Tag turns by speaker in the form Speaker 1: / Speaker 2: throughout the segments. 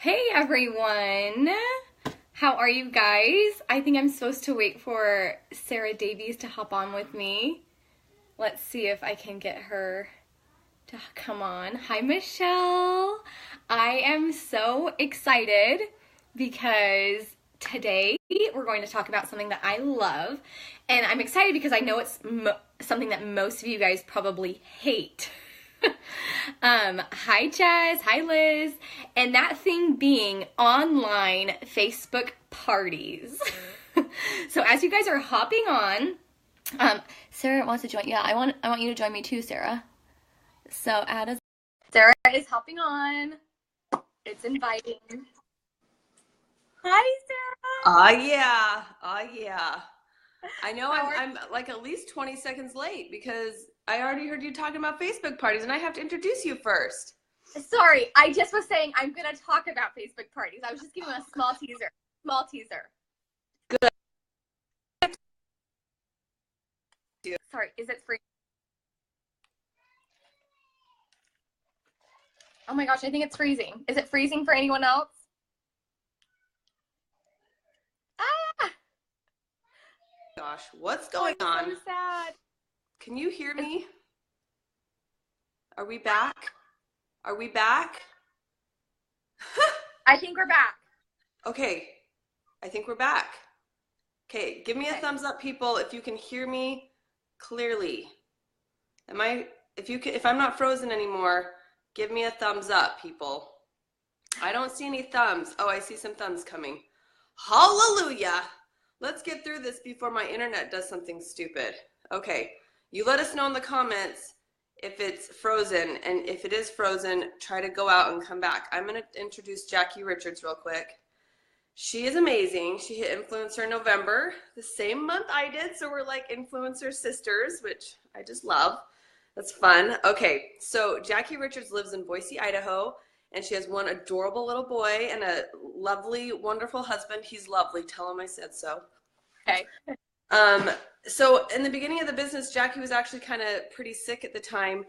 Speaker 1: Hey everyone! How are you guys? I think I'm supposed to wait for Sarah Davies to hop on with me. Let's see if I can get her to come on. Hi Michelle! I am so excited because today we're going to talk about something that I love, and I'm excited because I know it's something that most of you guys probably hate. Hi Jess, hi Liz, and that thing being online Facebook parties. So as you guys are hopping on, Sarah wants to join. Yeah, I want you to join me too, Sarah. So Sarah is hopping on. It's inviting. Hi Sarah.
Speaker 2: Oh yeah. Oh yeah. I know I'm like at least 20 seconds late because I already heard you talking about Facebook parties and I have to introduce you first.
Speaker 1: Sorry, I just was saying I'm gonna talk about Facebook parties. I was just giving a small teaser. Small teaser.
Speaker 2: Good.
Speaker 1: Sorry, is it free? Oh my gosh, I think it's freezing. Is it freezing for anyone else? Ah!
Speaker 2: Gosh, what's going on?
Speaker 1: So sad.
Speaker 2: Can you hear me? Are we back? Are we back?
Speaker 1: I think we're back.
Speaker 2: Okay, I think we're back. Okay, give me a thumbs up, people, if you can hear me clearly. If I'm not frozen anymore, give me a thumbs up, people. I don't see any thumbs. Oh, I see some thumbs coming. Hallelujah. Let's get through this before my internet does something stupid. Okay, you let us know in the comments if it's frozen, and if it is frozen, try to go out and come back. I'm going to introduce Jackie Richards real quick. She is amazing. She hit Influencer in November, the same month I did, so we're like influencer sisters, which I just love. That's fun. Okay, so Jackie Richards lives in Boise, Idaho, and she has one adorable little boy and a lovely, wonderful husband. He's lovely. Tell him I said so.
Speaker 1: Okay.
Speaker 2: So in the beginning of the business, Jackie was actually kind of pretty sick at the time,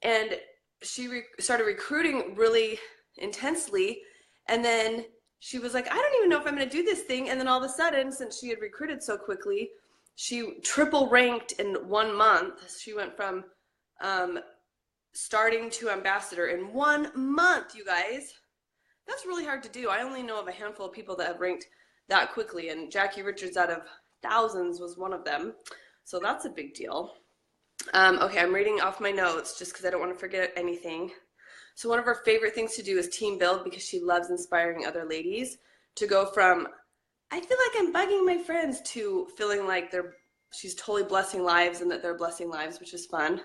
Speaker 2: and she started recruiting really intensely, and then she was like, I don't even know if I'm going to do this thing, and then all of a sudden, since she had recruited so quickly, she triple ranked in 1 month. She went from starting to ambassador in 1 month, you guys. That's really hard to do. I only know of a handful of people that have ranked that quickly, and Jackie Richards out of thousands was one of them. So that's a big deal. Okay, I'm reading off my notes just because I don't want to forget anything. So one of her favorite things to do is team build because she loves inspiring other ladies to go from, I feel like I'm bugging my friends, to feeling like she's totally blessing lives and that they're blessing lives, which is fun.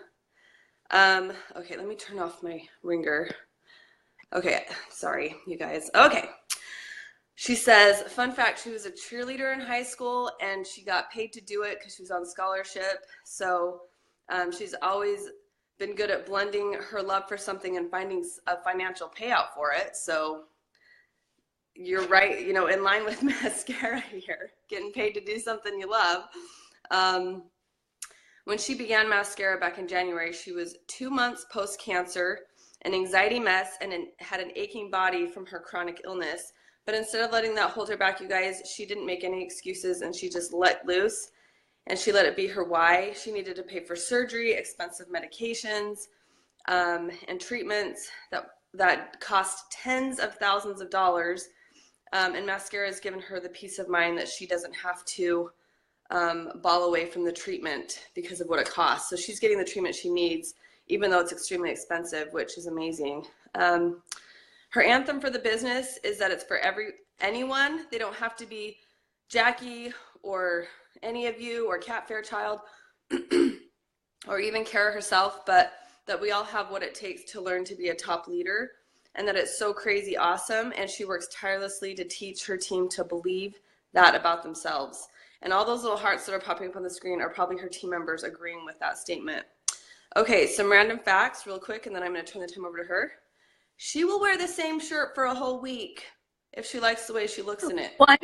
Speaker 2: Okay, let me turn off my ringer. Okay, sorry, you guys. Okay. She says, fun fact, she was a cheerleader in high school and she got paid to do it because she was on scholarship. So she's always been good at blending her love for something and finding a financial payout for it. So you're right, you know, in line with mascara here, getting paid to do something you love. When she began mascara back in January, she was 2 months post-cancer, an anxiety mess, and had an aching body from her chronic illness. But instead of letting that hold her back, you guys, she didn't make any excuses and she just let loose, and she let it be her why. She needed to pay for surgery, expensive medications, and treatments that cost tens of thousands of dollars. And mascara has given her the peace of mind that she doesn't have to ball away from the treatment because of what it costs. So she's getting the treatment she needs, even though it's extremely expensive, which is amazing. Her anthem for the business is that it's for anyone. They don't have to be Jackie or any of you or Kat Fairchild or even Kara herself, but that we all have what it takes to learn to be a top leader, and that it's so crazy awesome, and she works tirelessly to teach her team to believe that about themselves. And all those little hearts that are popping up on the screen are probably her team members agreeing with that statement. Okay, some random facts real quick, and then I'm going to turn the time over to her. She will wear the same shirt for a whole week if she likes the way she looks in it.
Speaker 1: What?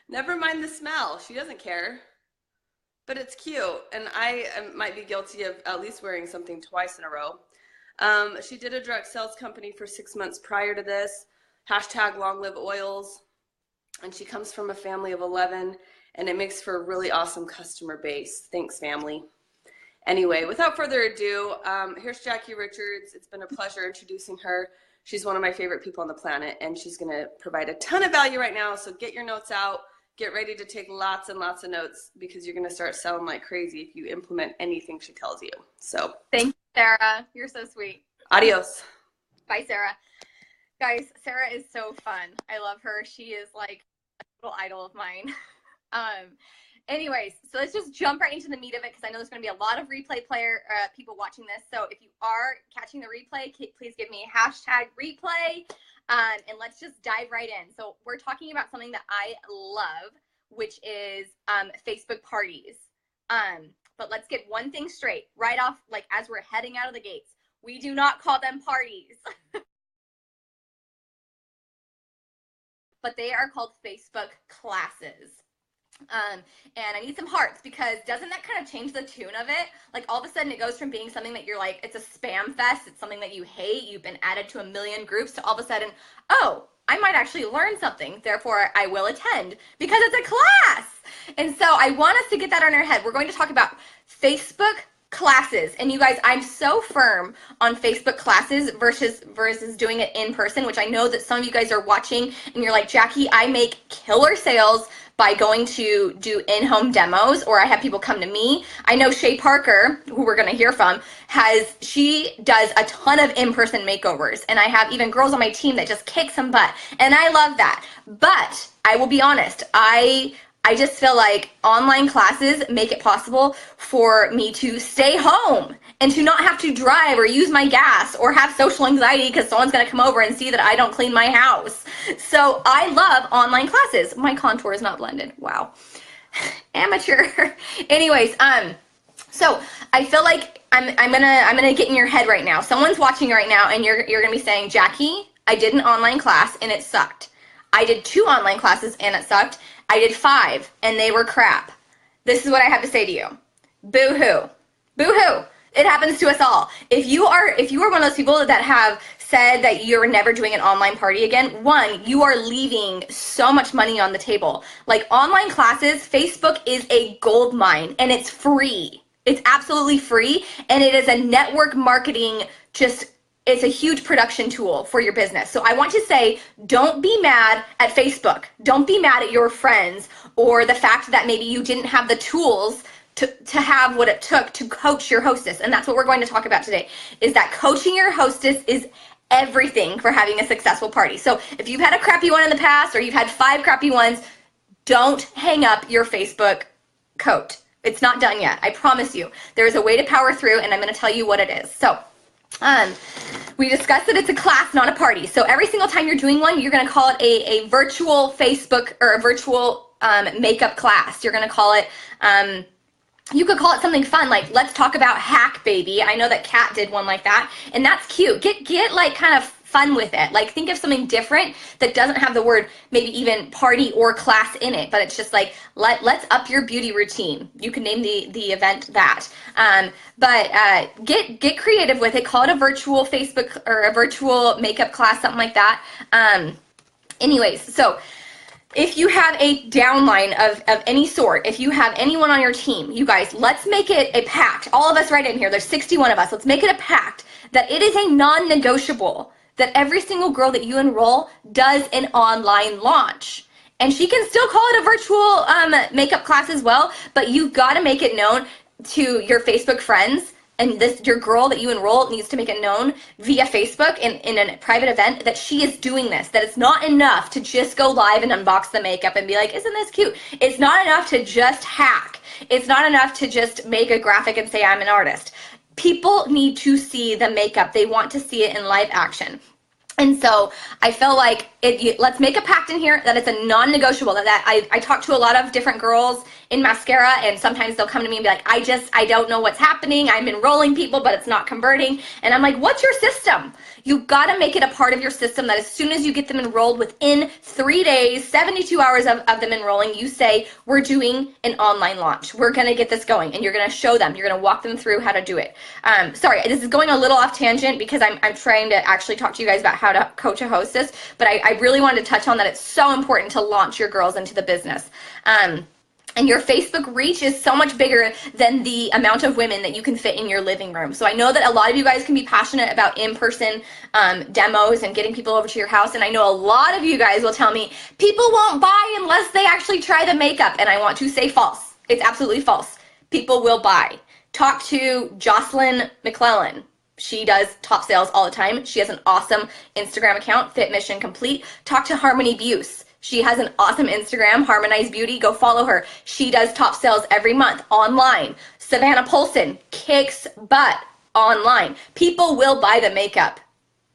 Speaker 2: Never mind the smell. She doesn't care. But it's cute, and I might be guilty of at least wearing something twice in a row. She did a direct sales company for 6 months prior to this. Hashtag long live oils. And she comes from a family of 11, and it makes for a really awesome customer base. Thanks, family. Anyway, without further ado, here's Jackie Richards. It's been a pleasure introducing her. She's one of my favorite people on the planet, and she's going to provide a ton of value right now. So get your notes out. Get ready to take lots and lots of notes, because you're going to start selling like crazy if you implement anything she tells you. So
Speaker 1: Thank you, Sarah. You're so sweet.
Speaker 2: Adios.
Speaker 1: Bye, Sarah. Guys, Sarah is so fun. I love her. She is like a little idol of mine. Anyways, so let's just jump right into the meat of it, because I know there's going to be a lot of replay people watching this. So if you are catching the replay, please give me a hashtag replay, and let's just dive right in. So we're talking about something that I love, which is Facebook parties. But let's get one thing straight right off, like as we're heading out of the gates. We do not call them parties. But they are called Facebook classes. And I need some hearts, because doesn't that kind of change the tune of it? Like all of a sudden it goes from being something that you're like, it's a spam fest, it's something that you hate, you've been added to a million groups, to all of a sudden, oh, I might actually learn something, therefore I will attend, because it's a class. And so I want us to get that on our head. We're going to talk about Facebook classes. And you guys, I'm so firm on Facebook classes versus doing it in person, which I know that some of you guys are watching and you're like, Jackie, I make killer sales by going to do in-home demos, or I have people come to me. I know Shay Parker, who we're going to hear from, she does a ton of in-person makeovers, and I have even girls on my team that just kick some butt, and I love that. But I will be honest, I just feel like online classes make it possible for me to stay home and to not have to drive or use my gas or have social anxiety because someone's going to come over and see that I don't clean my house. So I love online classes. My contour is not blended. Wow. Amateur. Anyways, so I feel like I'm gonna get in your head right now. Someone's watching right now, and you're gonna be saying, Jackie, I did an online class and it sucked. I did 2 online classes and it sucked. I did 5 and they were crap. This is what I have to say to you. Boo-hoo. Boo-hoo. It happens to us all. If you are one of those people that have said that you're never doing an online party again, one, you are leaving so much money on the table. Like online classes, Facebook is a gold mine, and it's free. It's absolutely free, and it is a network marketing, it's a huge production tool for your business. So I want to say, don't be mad at Facebook. Don't be mad at your friends, or the fact that maybe you didn't have the tools to have what it took to coach your hostess. And that's what we're going to talk about today, is that coaching your hostess is everything for having a successful party. So if you've had a crappy one in the past, or you've had 5 crappy ones, don't hang up your Facebook coat. It's not done yet. I promise you. There is a way to power through, and I'm going to tell you what it is. So we discussed that it's a class, not a party. So every single time you're doing one, you're going to call it a virtual Facebook or a virtual makeup class. You're going to call it, you could call it something fun, like let's talk about hack baby. I know that Kat did one like that, and that's cute. Get like kind of fun with it. Like think of something different that doesn't have the word maybe even party or class in it, but it's just like let's up your beauty routine. You can name the event that. But get creative with it. Call it a virtual Facebook or a virtual makeup class, something like that. Anyways, so if you have a downline of any sort, if you have anyone on your team, you guys, let's make it a pact. All of us right in here, there's 61 of us. Let's make it a pact that it is a non-negotiable that every single girl that you enroll does an online launch. And she can still call it a virtual makeup class as well, but you've got to make it known to your Facebook friends, and your girl that you enroll needs to make it known via Facebook in a private event that she is doing this, that it's not enough to just go live and unbox the makeup and be like, isn't this cute? It's not enough to just hack. It's not enough to just make a graphic and say I'm an artist. People need to see the makeup. They want to see it in live action. And so I feel like let's make a pact in here that it's a non-negotiable. That I talk to a lot of different girls in mascara, and sometimes they'll come to me and be like, I don't know what's happening. I'm enrolling people, but it's not converting. And I'm like, what's your system? You got to make it a part of your system that as soon as you get them enrolled, within 3 days, 72 hours of them enrolling, you say, we're doing an online launch. We're going to get this going, and you're going to show them. You're going to walk them through how to do it. Sorry, this is going a little off tangent because I'm trying to actually talk to you guys about how to coach a hostess, but I really wanted to touch on that. It's so important to launch your girls into the business. And your Facebook reach is so much bigger than the amount of women that you can fit in your living room. So I know that a lot of you guys can be passionate about in-person demos and getting people over to your house. And I know a lot of you guys will tell me, people won't buy unless they actually try the makeup. And I want to say false. It's absolutely false. People will buy. Talk to Jocelyn McClellan. She does top sales all the time. She has an awesome Instagram account, Fit Mission Complete. Talk to Harmony Buse. She has an awesome Instagram, Harmonize Beauty. Go follow her. She does top sales every month online. Savannah Polson kicks butt online. People will buy the makeup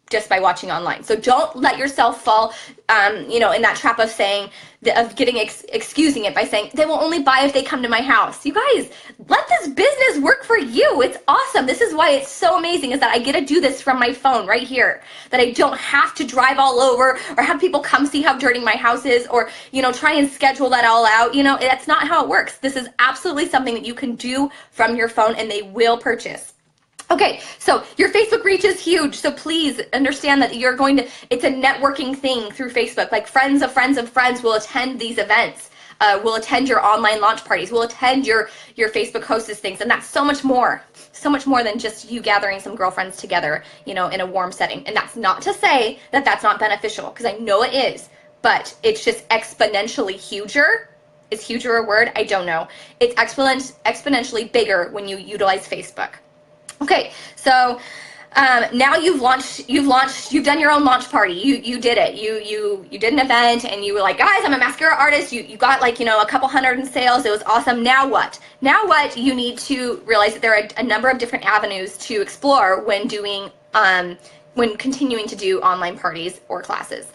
Speaker 1: just by watching online. So don't let yourself fall, in that trap of saying, excusing it by saying, they will only buy if they come to my house. You guys, let this business work for you. It's awesome. This is why it's so amazing, is that I get to do this from my phone right here, that I don't have to drive all over or have people come see how dirty my house is, or, try and schedule that all out. That's not how it works. This is absolutely something that you can do from your phone, and they will purchase. Okay, so your Facebook reach is huge, so please understand that it's a networking thing through Facebook. Like friends of friends of friends will attend these events, will attend your online launch parties, will attend your Facebook hostess things, and that's so much more than just you gathering some girlfriends together, in a warm setting. And that's not to say that that's not beneficial, because I know it is, but it's just exponentially huger. Is huger a word? I don't know. It's exponentially bigger when you utilize Facebook. Okay, so now you've done your own launch party. You did it. You did an event, and you were like, guys, I'm a mascara artist. You got a couple hundred in sales. It was awesome. Now what? Now what? You need to realize that there are a number of different avenues to explore when continuing to do online parties or classes.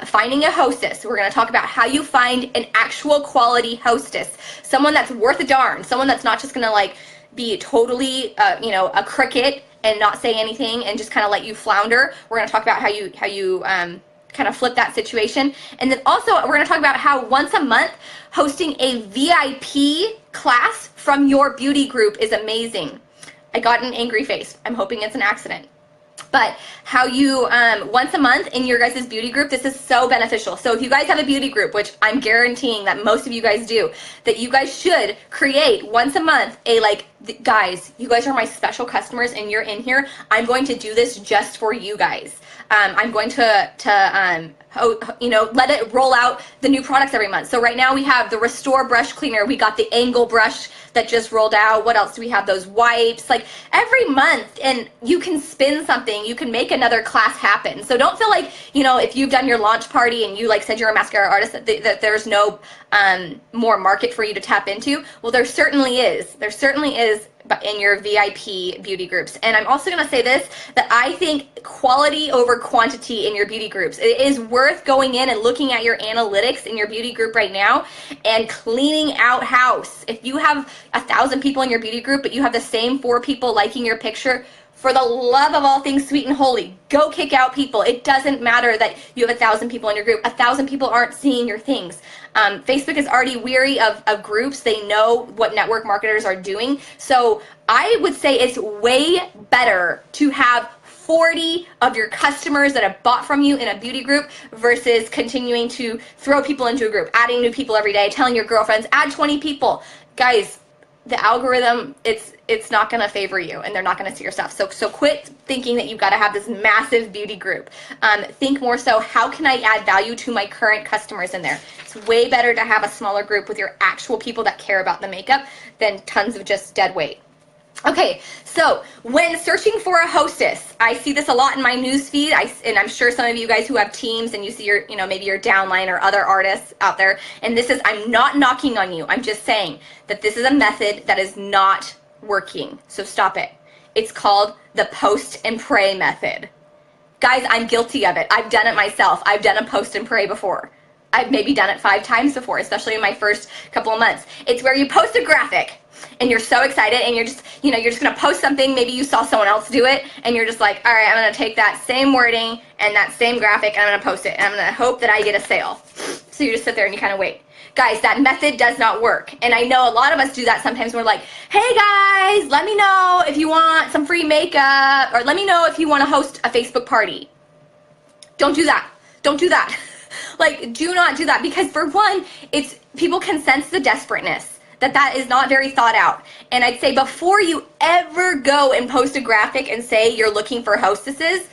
Speaker 1: Finding a hostess. We're going to talk about how you find an actual quality hostess, someone that's worth a darn, someone that's not just going to be totally, a cricket and not say anything and just kind of let you flounder. We're going to talk about how you kind of flip that situation. And then also we're going to talk about how once a month hosting a VIP class from your beauty group is amazing. I got an angry face. I'm hoping it's an accident. But how you, once a month in your guys' beauty group, this is so beneficial. So if you guys have a beauty group, which I'm guaranteeing that most of you guys do, that you guys should create once a month guys, you guys are my special customers and you're in here. I'm going to do this just for you guys. I'm going to let it roll out the new products every month. So right now we have the Restore Brush Cleaner. We got the Angle Brush that just rolled out. What else do we have? Those wipes. Every month, and you can spin something. You can make another class happen. So don't feel like, if you've done your launch party and you said you're a mascara artist, that there's no more market for you to tap into. Well, there certainly is. There certainly is in your VIP beauty groups. And I'm also going to say this, that I think quality over quantity in your beauty groups. It is worth going in and looking at your analytics in your beauty group right now and cleaning out house. If you have 1,000 people in your beauty group, but you have the same 4 people liking your picture, for the love of all things sweet and holy, go kick out people. It doesn't matter that you have 1,000 people in your group. 1,000 people aren't seeing your things. Facebook is already weary of groups. They know what network marketers are doing. So I would say it's way better to have 40 of your customers that have bought from you in a beauty group versus continuing to throw people into a group, adding new people every day, telling your girlfriends, add 20 people. Guys, the algorithm, it's not going to favor you, and they're not going to see your stuff. So quit thinking that you've got to have this massive beauty group. Think more so, how can I add value to my current customers in there? It's way better to have a smaller group with your actual people that care about the makeup than tons of just dead weight. Okay, so when searching for a hostess, I see this a lot in my news feed, and I'm sure some of you guys who have teams and you see your, maybe your downline or other artists out there, and this is, I'm not knocking on you, I'm just saying that this is a method that is not working, so stop it. It's called the post and pray method. Guys, I'm guilty of it. I've done it myself. I've done a post and pray before. I've maybe done it 5 times before, especially in my first couple of months. It's where you post a graphic and you're so excited and you're just, you know, you're just gonna post something, maybe you saw someone else do it and you're just like, all right, I'm gonna take that same wording and that same graphic and I'm gonna post it and I'm gonna hope that I get a sale. So you just sit there and you kind of wait. Guys, that method does not work. And I know a lot of us do that sometimes. We're like, hey guys, let me know if you want some free makeup, or let me know if you want to host a Facebook party. Don't do that. Don't do that. Like, do not do that, because for one, it's people can sense the desperateness, that is not very thought out. And I'd say before you ever go and post a graphic and say you're looking for hostesses,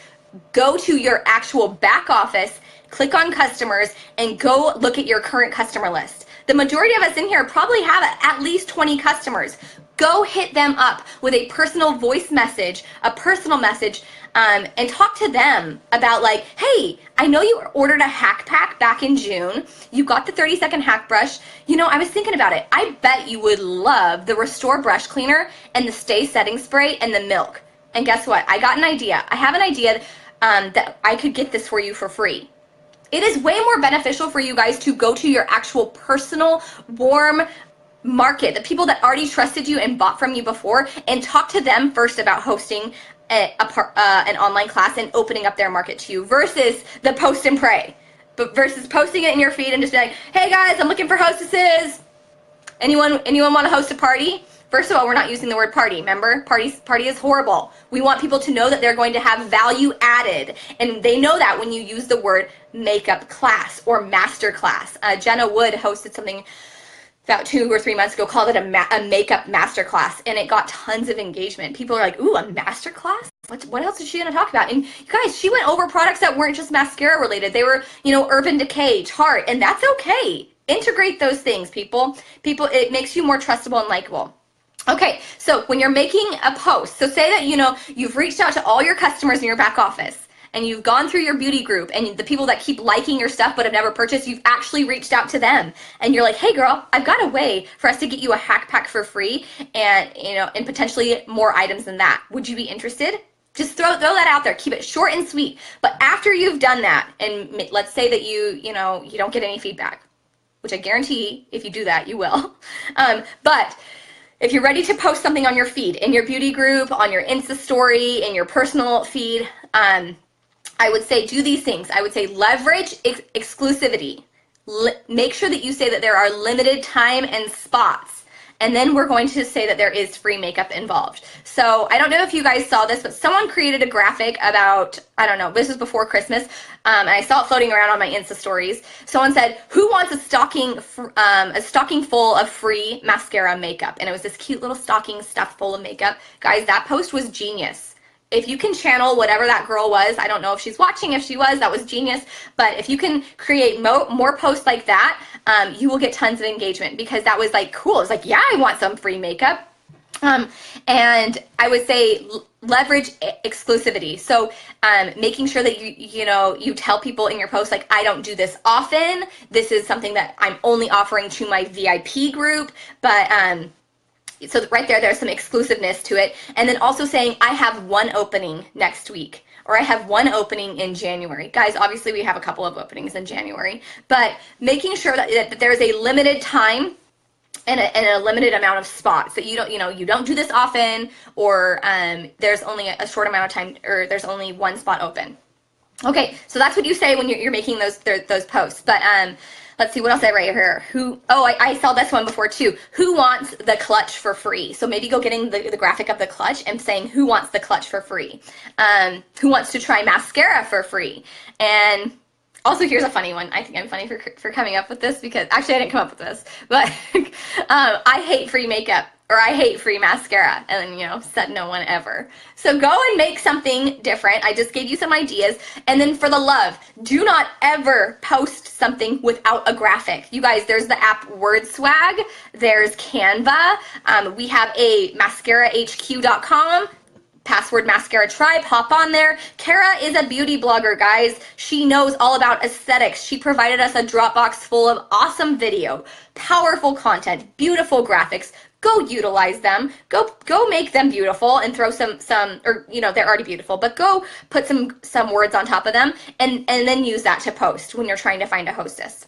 Speaker 1: go to your actual back office, click on customers, and go look at your current customer list. The majority of us in here probably have at least 20 customers. Go hit them up with a personal voice message, a personal message, and talk to them about like, hey, I know you ordered a hack pack back in June. You got the 30-second hack brush. You know, I was thinking about it. I bet you would love the Restore Brush Cleaner and the Stay Setting Spray and the Milk. And guess what? I got an idea. I have an idea that I could get this for you for free. It is way more beneficial for you guys to go to your actual personal, warm market, the people that already trusted you and bought from you before, and talk to them first about hosting an online class and opening up their market to you, versus the post and pray. But versus posting it in your feed and just be like, hey guys, I'm looking for hostesses. Anyone want to host a party? First of all, we're not using the word party, remember? Party is horrible. We want people to know that they're going to have value added. And they know that when you use the word makeup class or master class. Jenna Wood hosted something about 2 or 3 months ago, called it a makeup master class, and it got tons of engagement. People are like, ooh, a master class? What else is she gonna talk about? And you guys, she went over products that weren't just mascara related. They were, you know, Urban Decay, Tarte, and that's okay. Integrate those things, people. It makes you more trustable and likable. Okay, so when you're making a post, so say that, you know, you've reached out to all your customers in your back office and you've gone through your beauty group, and the people that keep liking your stuff but have never purchased, you've actually reached out to them and you're like, hey girl, I've got a way for us to get you a hack pack for free and, you know, and potentially more items than that. Would you be interested? Just throw that out there. Keep it short and sweet. But after you've done that, and let's say that you don't get any feedback, which I guarantee if you do that, you will. But if you're ready to post something on your feed, in your beauty group, on your Insta story, in your personal feed, I would say do these things. I would say leverage exclusivity. Make sure that you say that there are limited time and spots. And then we're going to say that there is free makeup involved. So I don't know if you guys saw this, but someone created a graphic about, I don't know, this was before Christmas, and I saw it floating around on my Insta stories. Someone said, who wants a stocking full of free mascara makeup? And it was this cute little stocking stuffed full of makeup. Guys, that post was genius. If you can channel whatever that girl was, I don't know if she's watching, if she was, that was genius. But if you can create more posts like that, you will get tons of engagement, because that was like cool. It's like, yeah, I want some free makeup. And I would say leverage exclusivity. So making sure that you tell people in your post, like, I don't do this often. This is something that I'm only offering to my VIP group. But so right there's some exclusiveness to it. And then also saying, I have one opening next week, or I have one opening in January. Guys, obviously we have a couple of openings in January, but making sure that there's a limited time and a limited amount of spots, that you don't do this often, or there's only a short amount of time, or there's only one spot open. Okay, so that's what you say when you're making those posts. But let's see, what else I write here. I saw this one before too. Who wants the clutch for free? So maybe go getting the graphic of the clutch and saying, who wants the clutch for free? Who wants to try mascara for free? And also, here's a funny one. I think I'm funny for coming up with this, because actually I didn't come up with this, but I hate free makeup, or I hate free mascara, and then, said no one ever. So go and make something different. I just gave you some ideas. And then for the love, do not ever post something without a graphic. You guys, there's the app WordSwag, there's Canva, we have a mascarahq.com, password mascara tribe, hop on there. Kara is a beauty blogger, guys. She knows all about aesthetics. She provided us a Dropbox full of awesome video, powerful content, beautiful graphics. go utilize them. Go make them beautiful and throw some, or, you know, they're already beautiful, but go put some words on top of them and then use that to post when you're trying to find a hostess.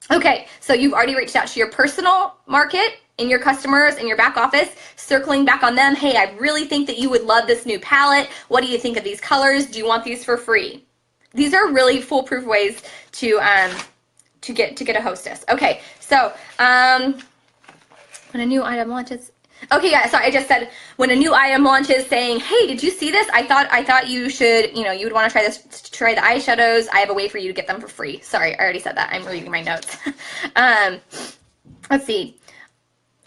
Speaker 1: Okay, so you've already reached out to your personal market and your customers in your back office, circling back on them. Hey, I really think that you would love this new palette. What do you think of these colors? Do you want these for free? These are really foolproof ways to get a hostess. Okay, so when a new item launches. Okay, yeah, sorry, I just said when a new item launches saying, hey, did you see this? I thought you should, you know, you would want to try this, try the eyeshadows. I have a way for you to get them for free. Sorry, I already said that. I'm reading my notes. Let's see.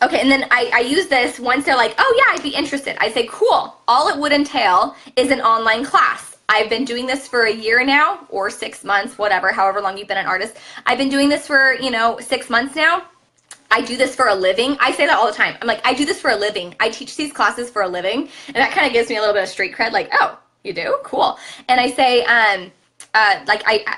Speaker 1: Okay, and then I use this once they're like, oh yeah, I'd be interested. I say, cool. All it would entail is an online class. I've been doing this for a year now, or 6 months, whatever, however long you've been an artist. I've been doing this for, you know, 6 months now. I do this for a living. I say that all the time. I'm like, I do this for a living. I teach these classes for a living. And that kind of gives me a little bit of street cred, like, oh, you do? Cool. And I say,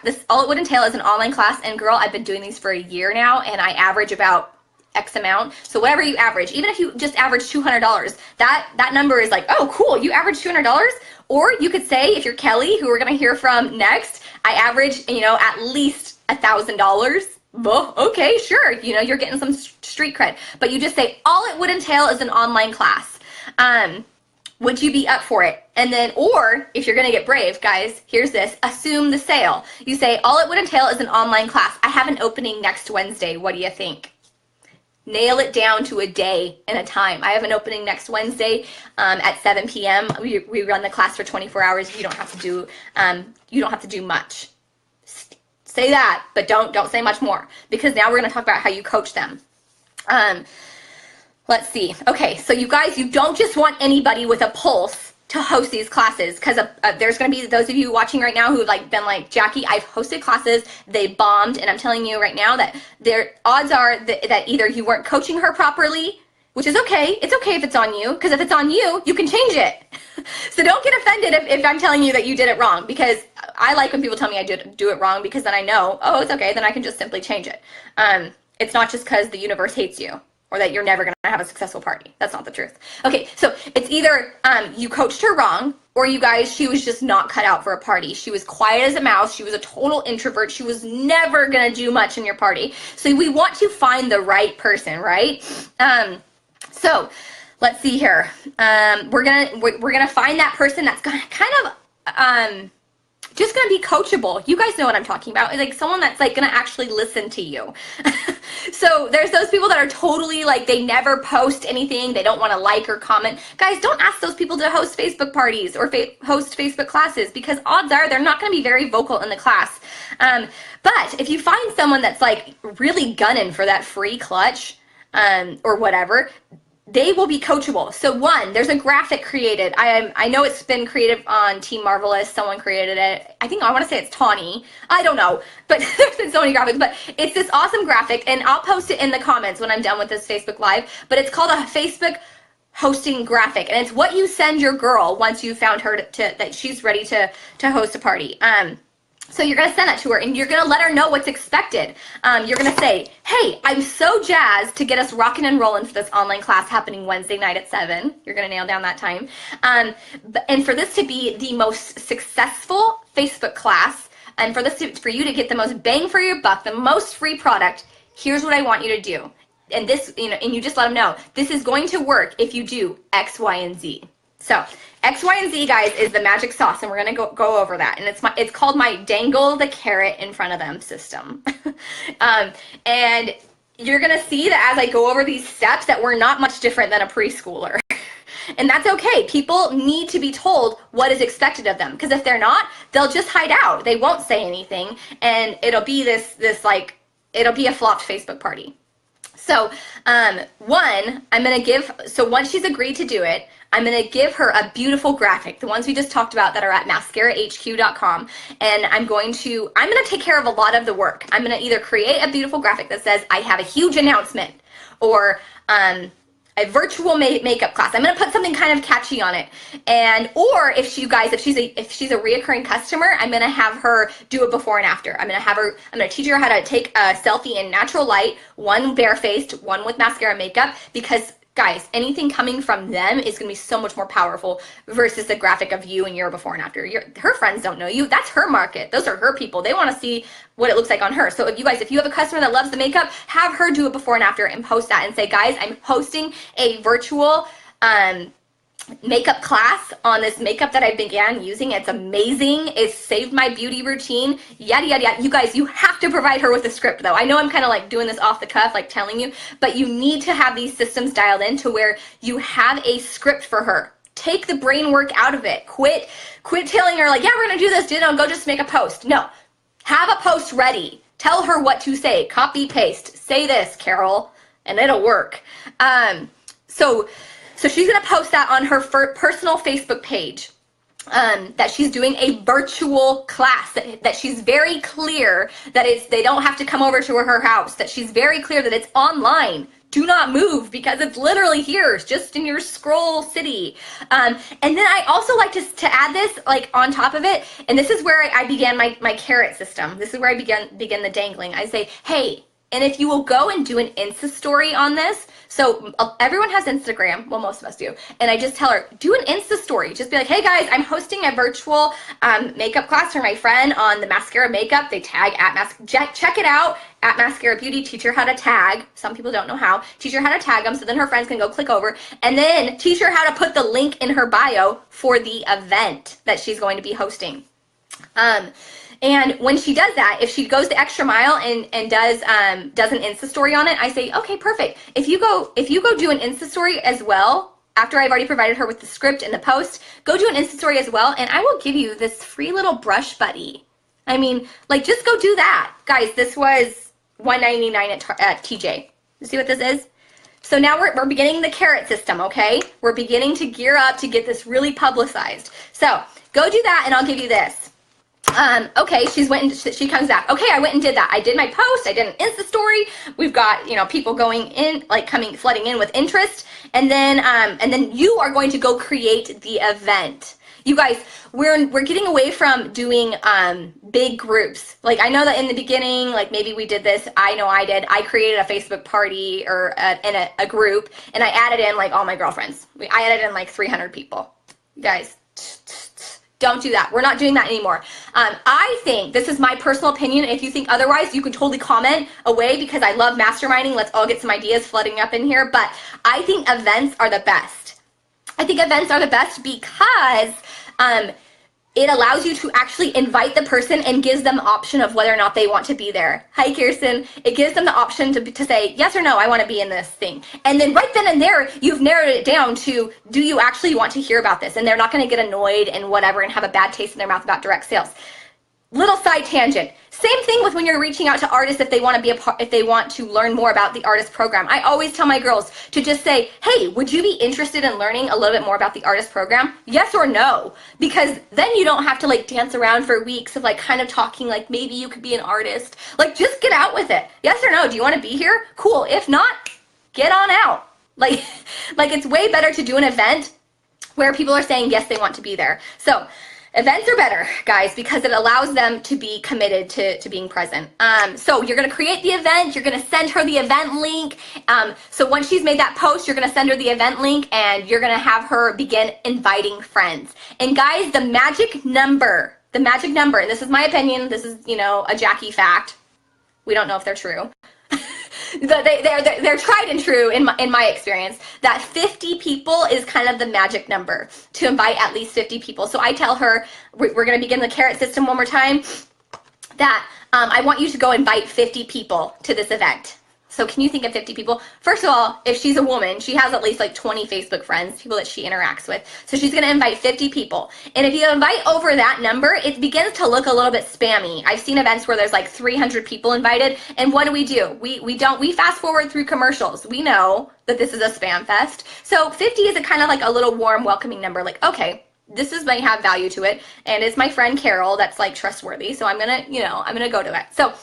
Speaker 1: this all it would entail is an online class. And girl, I've been doing these for a year now, and I average about X amount. So whatever you average, even if you just average $200, that number is like, oh, cool, you average $200. Or you could say, if you're Kelly, who we're going to hear from next, I average, you know, at least $1,000. Well, okay, sure, you know, you're getting some street cred, but you just say, all it would entail is an online class. Would you be up for it? And then, or if you're going to get brave, guys, here's this, assume the sale. You say, all it would entail is an online class. I have an opening next Wednesday. What do you think? Nail it down to a day and a time. I have an opening next Wednesday at 7 p.m. We run the class for 24 hours. You don't have to do much. Say that, but don't say much more, because now we're going to talk about how you coach them. Let's see. Okay, so you guys, you don't just want anybody with a pulse to host these classes, because there's going to be those of you watching right now who have like been like, Jackie, I've hosted classes, they bombed, and I'm telling you right now that their odds are that either you weren't coaching her properly, which is okay. It's okay if it's on you, because if it's on you, you can change it. So don't get offended if I'm telling you that you did it wrong, because I like when people tell me I do it wrong, because then I know, oh, it's okay, then I can just simply change it. It's not just because the universe hates you or that you're never going to have a successful party. That's not the truth. Okay, so it's either you coached her wrong, or you guys, she was just not cut out for a party. She was quiet as a mouse. She was a total introvert. She was never going to do much in your party. So we want to find the right person, right? So let's see here. We're gonna find that person that's gonna kind of just gonna be coachable. You guys know what I'm talking about. It's like someone that's like gonna actually listen to you. So there's those people that are totally like, they never post anything. They don't want to like or comment. Guys, don't ask those people to host Facebook parties or host Facebook classes, because odds are they're not gonna be very vocal in the class. But if you find someone that's like really gunning for that free clutch, or whatever, they will be coachable. So one, there's a graphic created. I know it's been created on Team Marvelous. Someone created it. I want to say it's Tawny. I don't know, but there's been so many graphics. But it's this awesome graphic, and I'll post it in the comments when I'm done with this Facebook Live. But it's called a Facebook hosting graphic, and it's what you send your girl once you found her that she's ready to host a party. So you're going to send that to her, and you're going to let her know what's expected. You're going to say, hey, I'm so jazzed to get us rocking and rolling for this online class happening Wednesday night at 7. You're going to nail down that time. And for this to be the most successful Facebook class, and for you to get the most bang for your buck, the most free product, here's what I want you to do. And this, you know, and you just let them know, this is going to work if you do X, Y, and Z. So X, Y, and Z, guys, is the magic sauce, and we're going to go over that. And it's called my dangle the carrot in front of them system. And you're going to see that as I go over these steps that we're not much different than a preschooler. And that's okay. People need to be told what is expected of them, because if they're not, they'll just hide out. They won't say anything, and it'll be it'll be a flopped Facebook party. So once she's agreed to do it, I'm going to give her a beautiful graphic, the ones we just talked about that are at mascarahq.com, and I'm going to take care of a lot of the work. I'm going to either create a beautiful graphic that says, I have a huge announcement, or a virtual makeup class. I'm going to put something kind of catchy on it. Or if she's a reoccurring customer, I'm going to have her do a before and after. I'm going to teach her how to take a selfie in natural light, one barefaced, one with mascara and makeup, because guys, anything coming from them is going to be so much more powerful versus the graphic of you and your before and after. Her friends don't know you. That's her market. Those are her people. They want to see what it looks like on her. So if you guys, if you have a customer that loves the makeup, have her do a before and after and post that and say, guys, I'm hosting a virtual makeup class on this makeup that I began using. It's amazing. It saved my beauty routine, yada, yada, yada. You guys, you have to provide her with a script though. I know I'm kind of like doing this off the cuff, like telling you, but you need to have these systems dialed in to where you have a script for her. Take the brain work out of it. Quit telling her like, yeah, we're going to do this. Go just make a post. No, have a post ready. Tell her what to say. Copy, paste. Say this, Carol, and it'll work. So she's going to post that on her personal Facebook page, that she's doing a virtual class, that she's very clear that they don't have to come over to her house, that she's very clear that it's online. Do not move because it's literally here, just in your scroll city. And then I also like to add this like on top of it, and this is where I began my carrot system. This is where I begin the dangling. I say, hey, and if you will go and do an Insta story on this, so everyone has Instagram, well, most of us do, and I just tell her, do an Insta story. Just be like, hey guys, I'm hosting a virtual makeup class for my friend on the mascara makeup. They tag at check it out at Mascara Beauty. Teach her how to tag. Some people don't know how. Teach her how to tag them, so then her friends can go click over, and then teach her how to put the link in her bio for the event that she's going to be hosting. And when she does that, if she goes the extra mile and does an Insta story on it, I say, okay, perfect. If you go do an Insta story as well, after I've already provided her with the script and the post, go do an Insta story as well, and I will give you this free little brush buddy. I mean, like, just go do that. Guys, this was $1.99 at TJ. You see what this is? So now we're beginning the carrot system, okay? We're beginning to gear up to get this really publicized. So go do that, and I'll give you this. Okay, she comes back. Okay, I went and did that. I did my post. I did an Insta story. We've got, people going in, like flooding in with interest. And then you are going to go create the event. You guys, we're getting away from doing big groups. Like, I know that in the beginning, like maybe we did this. I know I did. I created a Facebook party or in a group, and I added in like all my girlfriends. I added in like 300 people. You guys, don't do that. We're not doing that anymore. I think, this is my personal opinion, if you think otherwise, you can totally comment away because I love masterminding. Let's all get some ideas flooding up in here. But I think events are the best. I think events are the best because it allows you to actually invite the person and gives them the option of whether or not they want to be there. Hi, Kirsten. It gives them the option to say, yes or no, I want to be in this thing. And then right then and there, you've narrowed it down to, do you actually want to hear about this? And they're not going to get annoyed and whatever and have a bad taste in their mouth about direct sales. Little side tangent. Same thing with when you're reaching out to artists if they want to be if they want to learn more about the artist program. I always tell my girls to just say, hey, would you be interested in learning a little bit more about the artist program? Yes or no? Because then you don't have to like dance around for weeks of like kind of talking like maybe you could be an artist. Like, just get out with it. Yes or no? Do you want to be here? Cool. If not, get on out. Like it's way better to do an event where people are saying yes, they want to be there. So events are better, guys, because it allows them to be committed to being present. So you're going to create the event. You're going to send her the event link. So once she's made that post, you're going to send her the event link, and you're going to have her begin inviting friends. And guys, the magic number, and this is my opinion, this is, a Jackie fact. We don't know if they're true. They're tried and true in my experience, that 50 people is kind of the magic number to invite at least 50 people. So I tell her, we're going to begin the carrot system one more time, that I want you to go invite 50 people to this event. So can you think of 50 people? First of all, if she's a woman, she has at least like 20 Facebook friends, people that she interacts with. So she's going to invite 50 people. And if you invite over that number, it begins to look a little bit spammy. I've seen events where there's like 300 people invited. And what do? We fast forward through commercials. We know that this is a spam fest. So 50 is a kind of like a little warm, welcoming number. Like, okay, might have value to it, and it's my friend Carol that's like trustworthy. So I'm going to go to that. So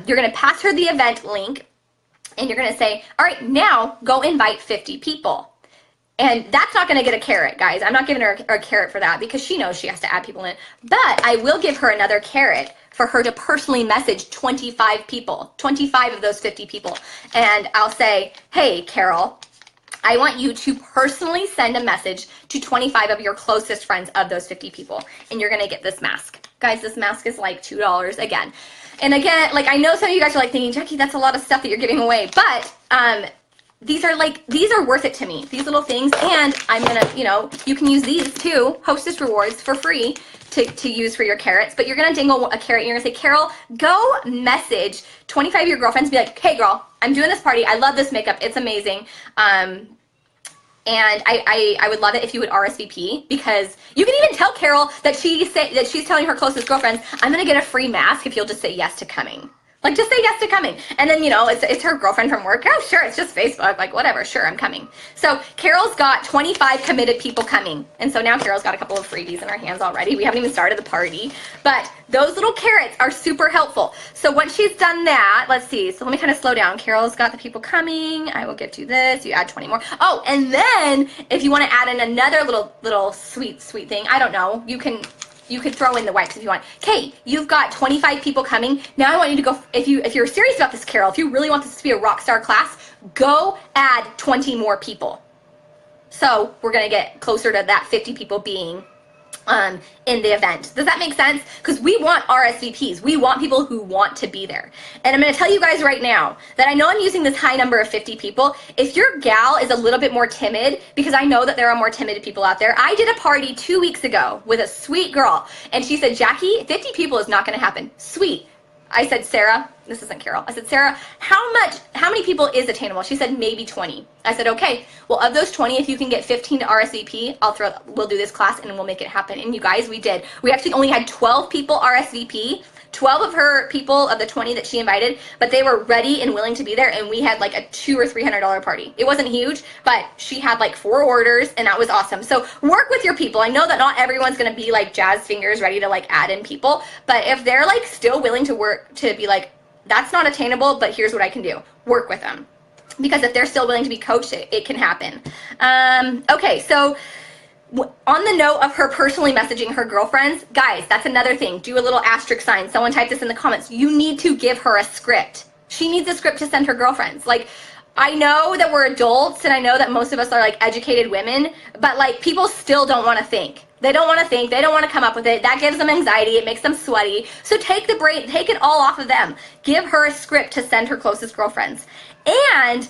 Speaker 1: you're going to pass her the event link. And you're going to say, all right, now go invite 50 people. And that's not going to get a carrot, guys. I'm not giving her a carrot for that because she knows she has to add people in. But I will give her another carrot for her to personally message 25 people, 25 of those 50 people. And I'll say, hey, Carol, I want you to personally send a message to 25 of your closest friends of those 50 people, and you're gonna get this mask. Guys, this mask is like $2 again. And again, like I know some of you guys are like thinking, Jackie, that's a lot of stuff that you're giving away, but these are worth it to me, these little things. And I'm gonna, you know, you can use these too, Hostess rewards for free to use for your carrots. But you're gonna dangle a carrot and you're gonna say, Carol, go message 25 of your girlfriends and be like, hey girl, I'm doing this party, I love this makeup, it's amazing. And I would love it if you would RSVP, because you can even tell Carol that she's telling her closest girlfriends, I'm gonna get a free mask if you'll just say yes to coming. Like, just say yes to coming. And then, you know, it's her girlfriend from work. Oh, sure, it's just Facebook. Like, whatever, sure, I'm coming. So Carol's got 25 committed people coming. And so now Carol's got a couple of freebies in her hands already. We haven't even started the party. But those little carrots are super helpful. So once she's done that, let's see. So let me kind of slow down. Carol's got the people coming. I will get to this. You add 20 more. Oh, and then if you want to add in another little sweet thing, I don't know, you could throw in the wipes if you want. Okay, you've got 25 people coming. Now I want you to go, if you're serious about this, Carol, if you really want this to be a rock star class, go add 20 more people. So we're gonna get closer to that 50 people being in the event. Does that make sense? Because we want RSVPs. We want people who want to be there. And I'm going to tell you guys right now that I know I'm using this high number of 50 people. If your gal is a little bit more timid, because I know that there are more timid people out there. I did a party 2 weeks ago with a sweet girl, and she said, Jackie, 50 people is not going to happen. Sweet. I said, Sarah, this isn't Carol. I said, Sarah, how many people is attainable? She said, maybe 20. I said, okay, well, of those 20, if you can get 15 to RSVP, we'll do this class and we'll make it happen. And you guys, we did. We actually only had 12 people RSVP, 12 of her people of the 20 that she invited, but they were ready and willing to be there, and we had like a $200 or $300 party. It wasn't huge, but she had like 4 orders, and that was awesome. So work with your people. I know that not everyone's gonna be like jazz fingers ready to like add in people, but if they're like still willing to work, to be like, that's not attainable, but here's what I can do, work with them. Because if they're still willing to be coached, it can happen. Okay, so on the note of her personally messaging her girlfriends, guys, that's another thing. Do a little asterisk sign. Someone type this in the comments. You need to give her a script. She needs a script to send her girlfriends. Like, I know that we're adults, and I know that most of us are like educated women, but like people still don't want to think. They don't want to think. They don't want to come up with it. That gives them anxiety. It makes them sweaty. So take it all off of them. Give her a script to send her closest girlfriends. And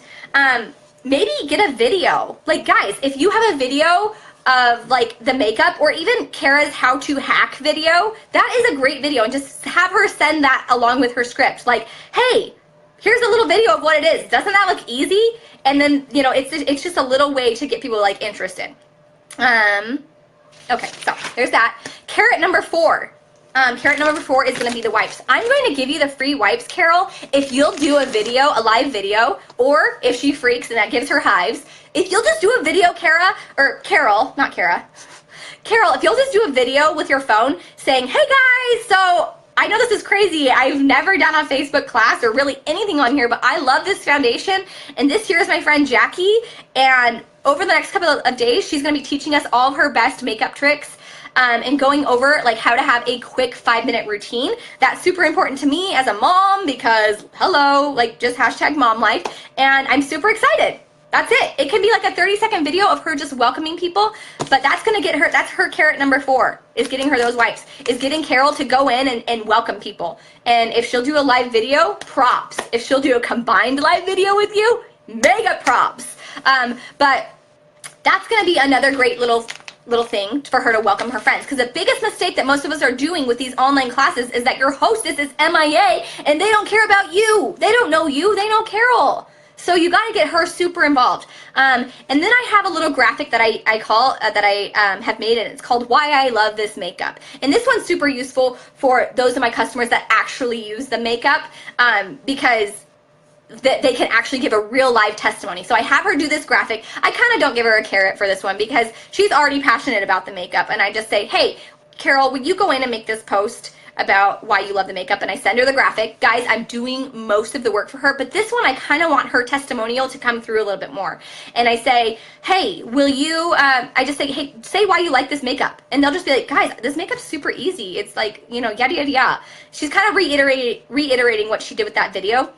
Speaker 1: maybe get a video. Like, guys, if you have a video of like the makeup, or even Kara's how to hack video, that is a great video, and just have her send that along with her script. Like, hey, here's a little video of what it is. Doesn't that look easy? And then, you know, it's just a little way to get people like interested. Okay, so there's that. Carrot number 4. Carrot number 4 is going to be the wipes. I'm going to give you the free wipes, Carol, if you'll do a video, a live video, or if she freaks and that gives her hives, if you'll just do a video, Carol, not Kara, Carol, if you'll just do a video with your phone saying, hey guys, so I know this is crazy. I've never done a Facebook class or really anything on here, but I love this foundation, and this here is my friend Jackie, and over the next couple of days, she's going to be teaching us all of her best makeup tricks. And going over like how to have a quick 5-minute routine. That's super important to me as a mom, because hello, like just hashtag mom life, and I'm super excited. That's it. It can be like a 30-second video of her just welcoming people, but that's gonna get her, that's her carrot number 4, is getting her those wipes, is getting Carol to go in and welcome people. And if she'll do a live video, props. If she'll do a combined live video with you, mega props. But that's gonna be another great little thing for her to welcome her friends. Because the biggest mistake that most of us are doing with these online classes is that your hostess is MIA and they don't care about you. They don't know you, they know Carol. So you got to get her super involved. And then I have a little graphic that I have made, and it's called Why I Love This Makeup. And this one's super useful for those of my customers that actually use the makeup, because they can actually give a real live testimony. So I have her do this graphic. I kind of don't give her a carrot for this one because she's already passionate about the makeup, and I just say, hey, Carol, would you go in and make this post about why you love the makeup? And I send her the graphic. Guys, I'm doing most of the work for her, but this one I kind of want her testimonial to come through a little bit more. And I say, hey, will you, I just say, hey, say why you like this makeup. And they'll just be like, guys, this makeup's super easy. It's like, you know, yada, yada, yada. She's kind of reiterating what she did with that video.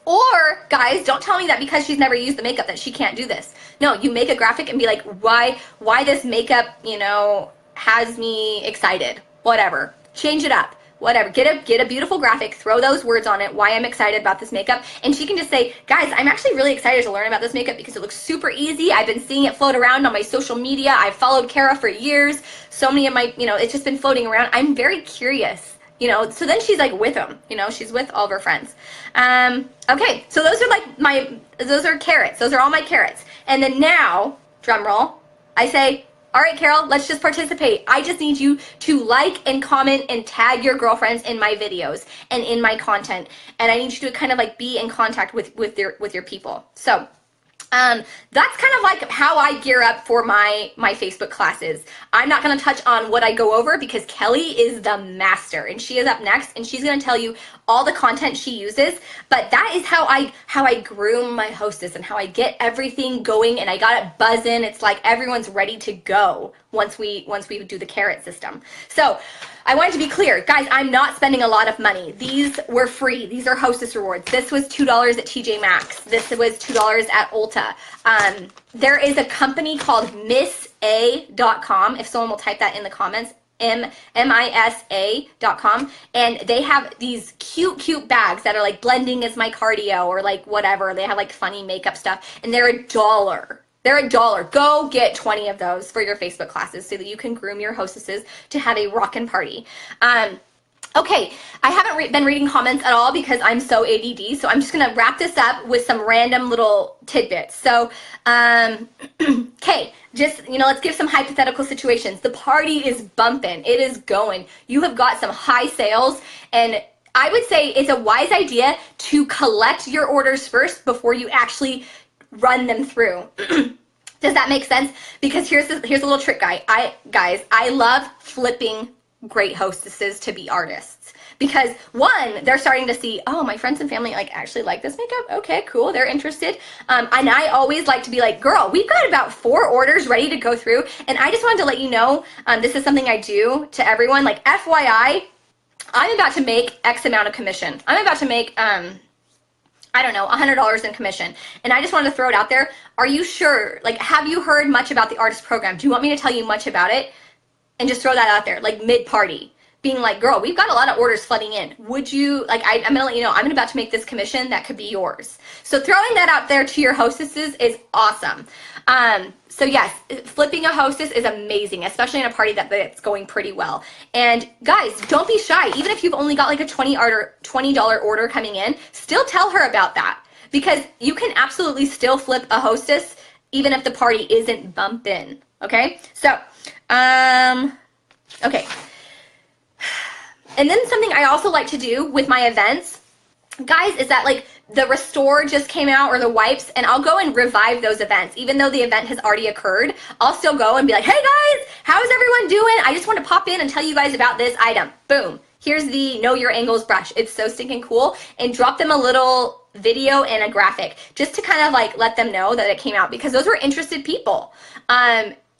Speaker 1: Or, guys, don't tell me that because she's never used the makeup that she can't do this. No, you make a graphic and be like, why this makeup, you know, has me excited. Whatever. Change it up. Whatever. Get a beautiful graphic, throw those words on it, why I'm excited about this makeup. And she can just say, guys, I'm actually really excited to learn about this makeup because it looks super easy. I've been seeing it float around on my social media. I've followed Kara for years. So many of my, you know, it's just been floating around. I'm very curious. You know, so then she's like with them, you know, she's with all of her friends. Okay, so those are like those are carrots. Those are all my carrots. And then now, drum roll, I say, all right, Carol, let's just participate. I just need you to like and comment and tag your girlfriends in my videos and in my content. And I need you to kind of like be in contact with your people. So that's kind of like how I gear up for my Facebook classes. I'm not going to touch on what I go over because Kelly is the master, and she is up next, and she's going to tell you all the content she uses. But that is how I groom my hostess and how I get everything going, and I got it buzzing. It's like everyone's ready to go once we do the carrot system. So I wanted to be clear, guys, I'm not spending a lot of money. These were free. These are hostess rewards. This was $2 at TJ Maxx. This was $2 at Ulta. There is a company called missa.com. If someone will type that in the comments, misa.com, and they have these cute bags that are like blending is my cardio or like whatever. They have like funny makeup stuff, and they're $1. They're $1. Go get 20 of those for your Facebook classes so that you can groom your hostesses to have a rockin' party. Okay, I haven't been reading comments at all because I'm so ADD, so I'm just going to wrap this up with some random little tidbits. So, okay, just, you know, let's give some hypothetical situations. The party is bumping. It is going. You have got some high sales, and I would say it's a wise idea to collect your orders first before you actually run them through. Does that make sense? Because here's a little trick, guys. I love flipping great hostesses to be artists, because one, they're starting to see, oh, my friends and family like actually like this makeup. Okay, cool, they're interested. And I always like to be like, girl, we've got about 4 orders ready to go through, and I just wanted to let you know, this is something I do to everyone, like FYI, I'm about to make X amount of commission. I'm about to make I don't know, $100 in commission. And I just wanted to throw it out there. Are you sure? Like, have you heard much about the artist program? Do you want me to tell you much about it? And just throw that out there, like mid-party. Being like, girl, we've got a lot of orders flooding in. Would you, like, I'm going to let you know, I'm about to make this commission that could be yours. So throwing that out there to your hostesses is awesome. So yes, flipping a hostess is amazing, especially in a party that's going pretty well. And guys, don't be shy. Even if you've only got like a $20 order coming in, still tell her about that, because you can absolutely still flip a hostess even if the party isn't bumping. Okay? So, okay. And then something I also like to do with my events, guys, is that like the Restore just came out, or the wipes, and I'll go and revive those events. Even though the event has already occurred, I'll still go and be like, hey guys, how's everyone doing? I just want to pop in and tell you guys about this item. Boom. Here's the Know Your Angles brush. It's so stinking cool. And drop them a little video and a graphic just to kind of like let them know that it came out, because those were interested people.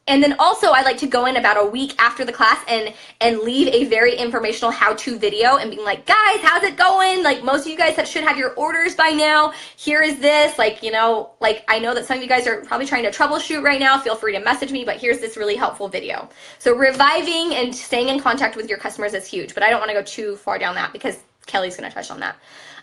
Speaker 1: And then also I like to go in about a week after the class and leave a very informational how-to video and being like, guys, how's it going? Like, most of you guys should have your orders by now. Here is this, like, you know, like, I know that some of you guys are probably trying to troubleshoot right now. Feel free to message me, but here's this really helpful video. So reviving and staying in contact with your customers is huge, but I don't want to go too far down that because Kelly's going to touch on that.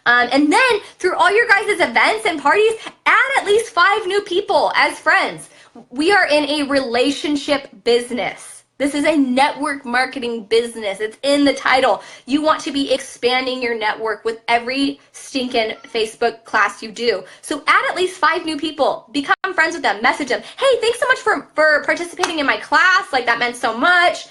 Speaker 1: And then through all your guys' events and parties, add at least 5 new people as friends. We are in a relationship business. This is a network marketing business. It's in the title. You want to be expanding your network with every stinking Facebook class you do. So add at least 5 new people. Become friends with them. Message them. Hey, thanks so much for participating in my class. Like, that meant so much.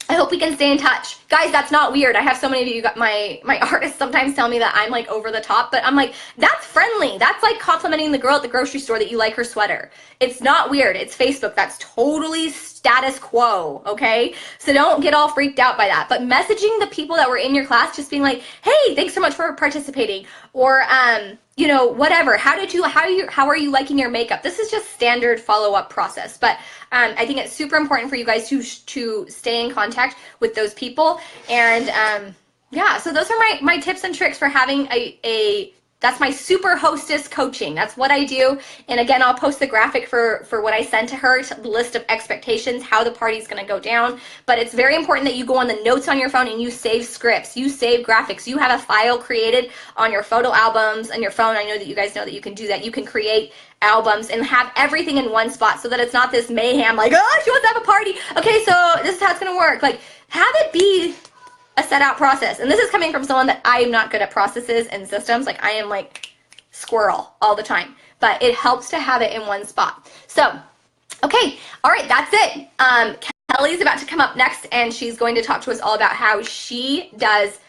Speaker 1: I hope we can stay in touch. Guys, that's not weird. I have so many of you, my artists sometimes tell me that I'm like over the top, but I'm like, that's friendly. That's like complimenting the girl at the grocery store that you like her sweater. It's not weird. It's Facebook. That's totally status quo, okay? So don't get all freaked out by that. But messaging the people that were in your class, just being like, hey, thanks so much for participating. Or, you know, whatever. How are you liking your makeup? This is just standard follow-up process. But I think it's super important for you guys to stay in contact with those people. And yeah, so those are my tips and tricks for having a That's my super hostess coaching. That's what I do. And again, I'll post the graphic for what I sent to her, the list of expectations, how the party's going to go down. But it's very important that you go on the notes on your phone and you save scripts, you save graphics. You have a file created on your photo albums and your phone. I know that you guys know that you can do that. You can create albums and have everything in one spot so that it's not this mayhem like, oh, she wants to have a party. Okay, so this is how it's going to work. Like, have it be a set out process. And this is coming from someone that I am not good at processes and systems. Like, I am like squirrel all the time, but it helps to have it in one spot. So, okay. All right. That's it. Kelly's about to come up next and she's going to talk to us all about how she does,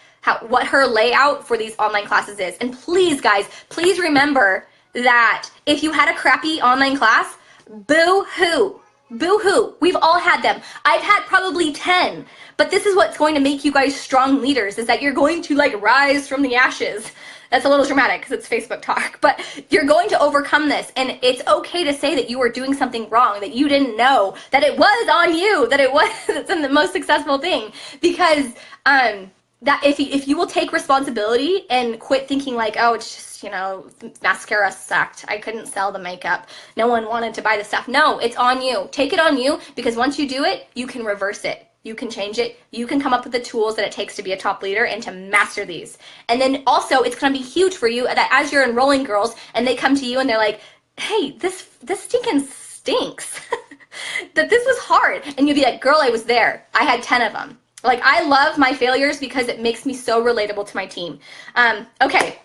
Speaker 1: what her layout for these online classes is. And please, guys, please remember that if you had a crappy online class, boo-hoo. Boo-hoo. We've all had them. I've had probably 10. But this is what's going to make you guys strong leaders, is that you're going to like rise from the ashes. That's a little dramatic because it's Facebook talk, but you're going to overcome this. And it's okay to say that you were doing something wrong, that you didn't know, that it was on you, that it was the most successful thing. Because that if you will take responsibility and quit thinking like, oh, it's just, you know, mascara sucked, I couldn't sell the makeup, no one wanted to buy the stuff. No, it's on you. Take it on you, because once you do it, you can reverse it. You can change it. You can come up with the tools that it takes to be a top leader and to master these. And then also, it's going to be huge for you that as you're enrolling girls and they come to you and they're like, hey, this stinking stinks. That this was hard. And you'll be like, girl, I was there. I had 10 of them. Like, I love my failures because it makes me so relatable to my team. Okay,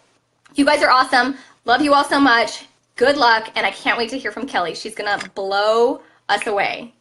Speaker 1: you guys are awesome. Love you all so much. Good luck. And I can't wait to hear from Kelly. She's going to blow us away.